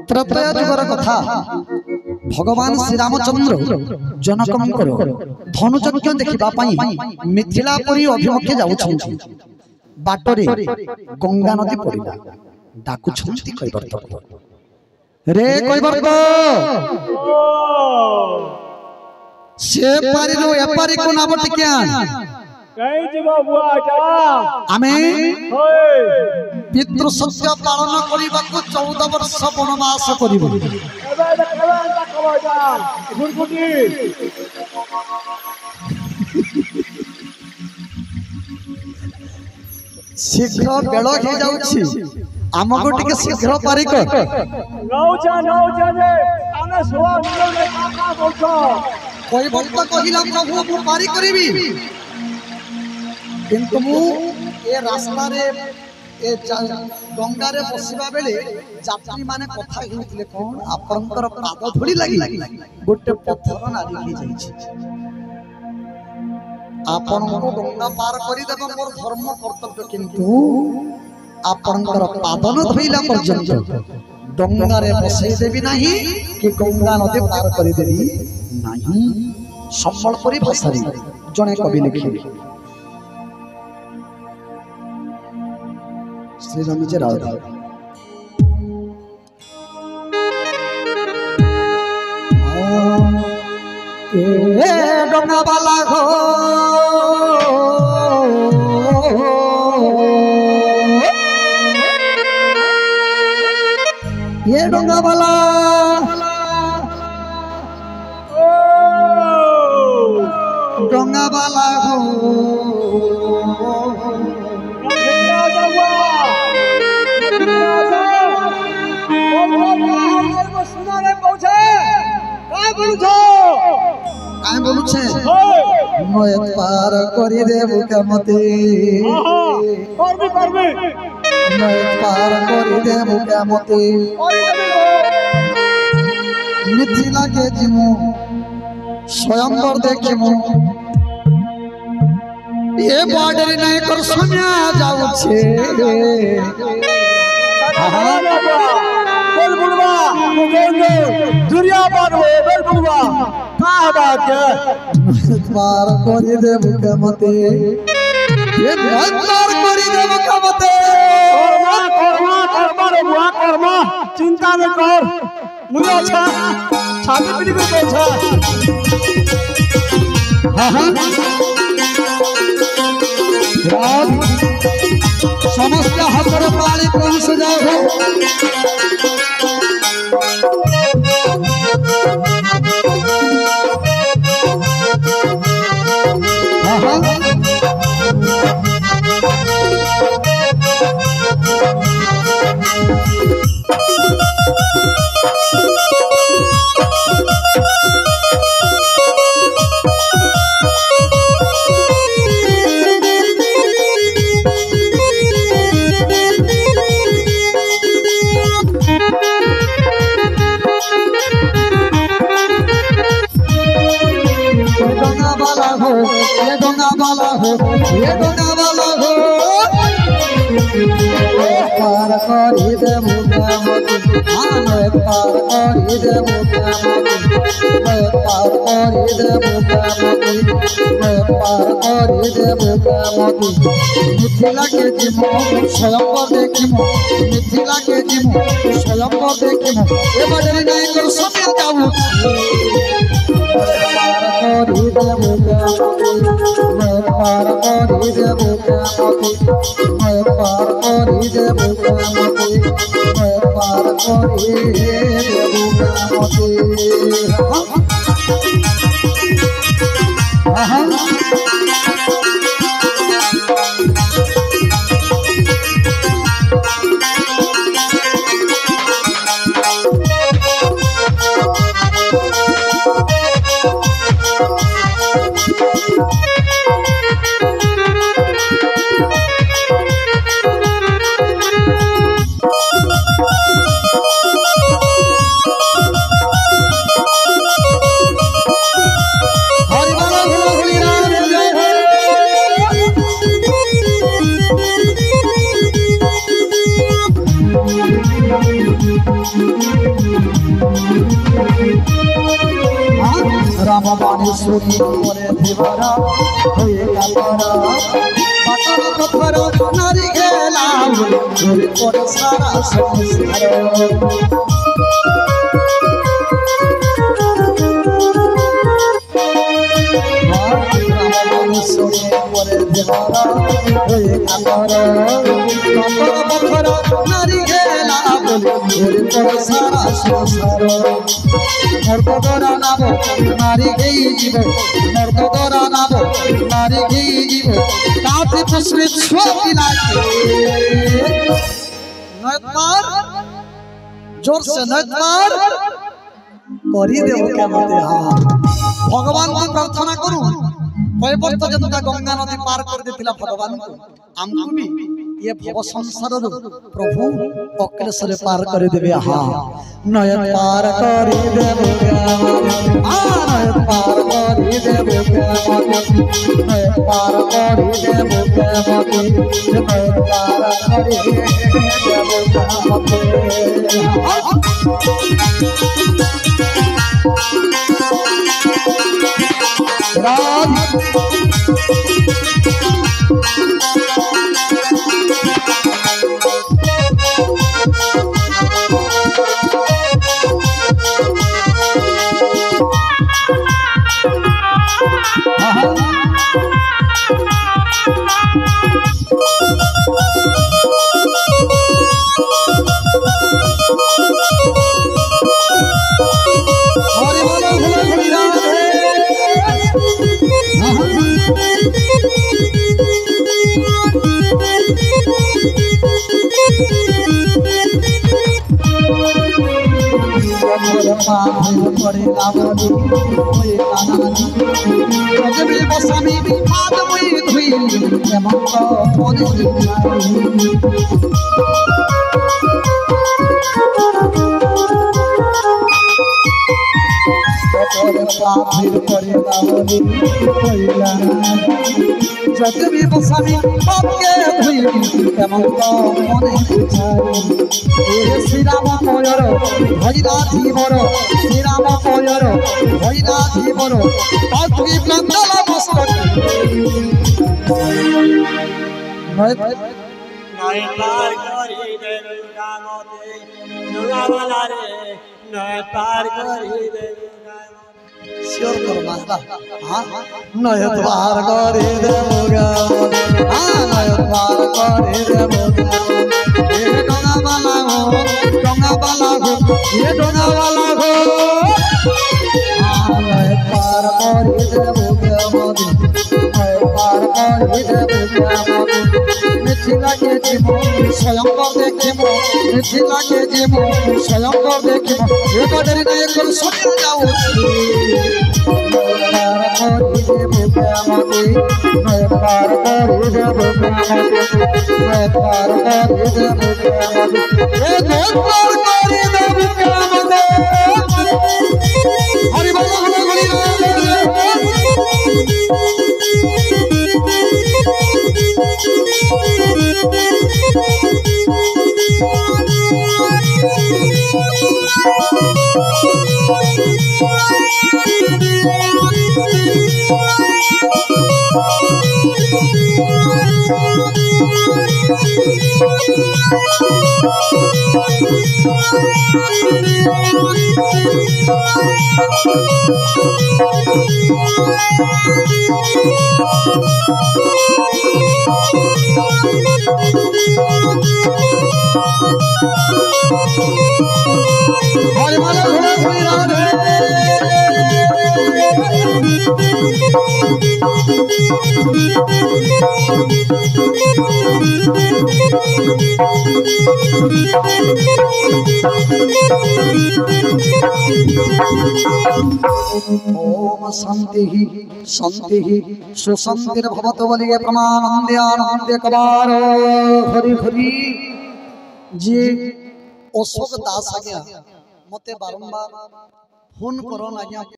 त्रत्रय जुगर कथा भगवान श्री रामचंद्र जनकंकर धनुचक्र देखिबा पई मिथिलापुरी अभिमुखे जाउछन्ति। बाटरे गंगा नदी पड़िला डाकुछन्ति कैवर्तक रे कैवर्तक से पारिरो एपारी को नाम टिक्यान कई जीवा बुआटा आमे पितृ सत्य पालन करिबाकू 14 वर्ष वनवास करिबो। शीघ्र बेल हो जाउछि आमको टिके शीघ्र पारी कर नौचा जे आने सुवा मिलो ने काका बोलछो कोई भक्त कहिला प्रभु मु पारी करिबी किंतु मु ए रास्ता रे ए गंगा रे बसिबा बेले यात्री माने कथा हेउतिले कोन आपनकर पाद धुली लागि गोटे पत्थर नारी हे जाइछि आपन को गंगा पार करि देब मोर धर्म कर्तव्य किंतु आपनकर पाद न धइला पर्यंत गंगा रे बसई देबी नाही कि गंगा नदी पार करि देबी नाही। संबलपुरी भाषा रे जने कवि लिखिले श्री रामजी राव ए गंगा बाला हो ये गंगा बाला गंगा बाला हो काय बोलू छे नय पार करी देबु केमते करबी नय पार करी देबु केमते मिथिला के जिमु स्वयंवर देखिमु ये बॉर्डर नहीं कर सुनिया जाऊ छे बोल बुलवा मुगेंगे दुनिया पार में बोल बुलवा का बात है पार करी देबु केमते ये पार करी देबु केमते कर्मा रे बुआ कर्मा चिंता न कर मुझे अच्छा छाती पीड़ी को अच्छा हां हां रात समस्त हजर पाली पहुंच जाओ हां हां ये गंगा वाला हो पार करी देबु केमते हां पार करी देबु केमते पार करी देबु केमते पार करी देबु केमते मिथिला के जिमो स्वयंवर देखिमो मिथिला के जिमो स्वयंवर देखिमो ए बडरी नहीं कर समय जाऊ करी देबु मैं पार करी देबु केमते मैं पार करी देबु केमते मैं पार करी देबु केमते हां রাম বাণী শুনি করে দেবরা হয়ে কাতরা পাতার পথর নারী গেলা ঘুরে পড়ে সারা সংসার শুনে করে দেবরা হয়ে কাতরা পাতার পথর নারী গেলা ঘুরে পড়ে সারা সংসার মর্দরা নাম নারী গেই জীব মর্দরা নাম নারী গেই জীব কাছে পুষ্পে ছোটি লাগে নয়তমার জোর से নয়তমার করি দেব কেমন ভগবান को प्रार्थना करू কয়বর্ত যতটা গঙ্গা নদী পার করে দিলা ভগবান আমকু भी ये भव संसार प्रभु अक्लेशरे पार कर देवे हा नयन पार कर देवे नयन पार कर देवे नयन पार कर देवे नयन पार कर बसामी पाद मुई धुई जब भी बसामी पाद के धुई श्री राम कयर भैरा धीवर श्री राम कयर भैरा धीवर पाथी प्लांतल मस्तक नय पार करी दे गामते दुगावाला रे नय पार करी दे श्योर करो मास्टर हां नय पार करी दे मुगा हां नय पार करी दे मुगा ये डोंगा वाला हो ये डोंगा वाला हो हां नय पार करी दे मुगा नय पार करी दे मुगा मिथिला के जीवो स्वयं को देखिमो मिथिला के जीवो स्वयं को देखिमो ये बदरी नहीं कर सुन जाओ पार करी दे मुगा मैं पार करी दे मुगा मैं पार करी दे मुगा ये पार करी दे मुगा हरि बोल हरि ओम शांति शांति सुशांतिर भवतु बलिए प्रमानंदे आनंदे कबार हरि हरि जी अशोक दास आज्ञा मते बारंबार फोन करो आज्ञा।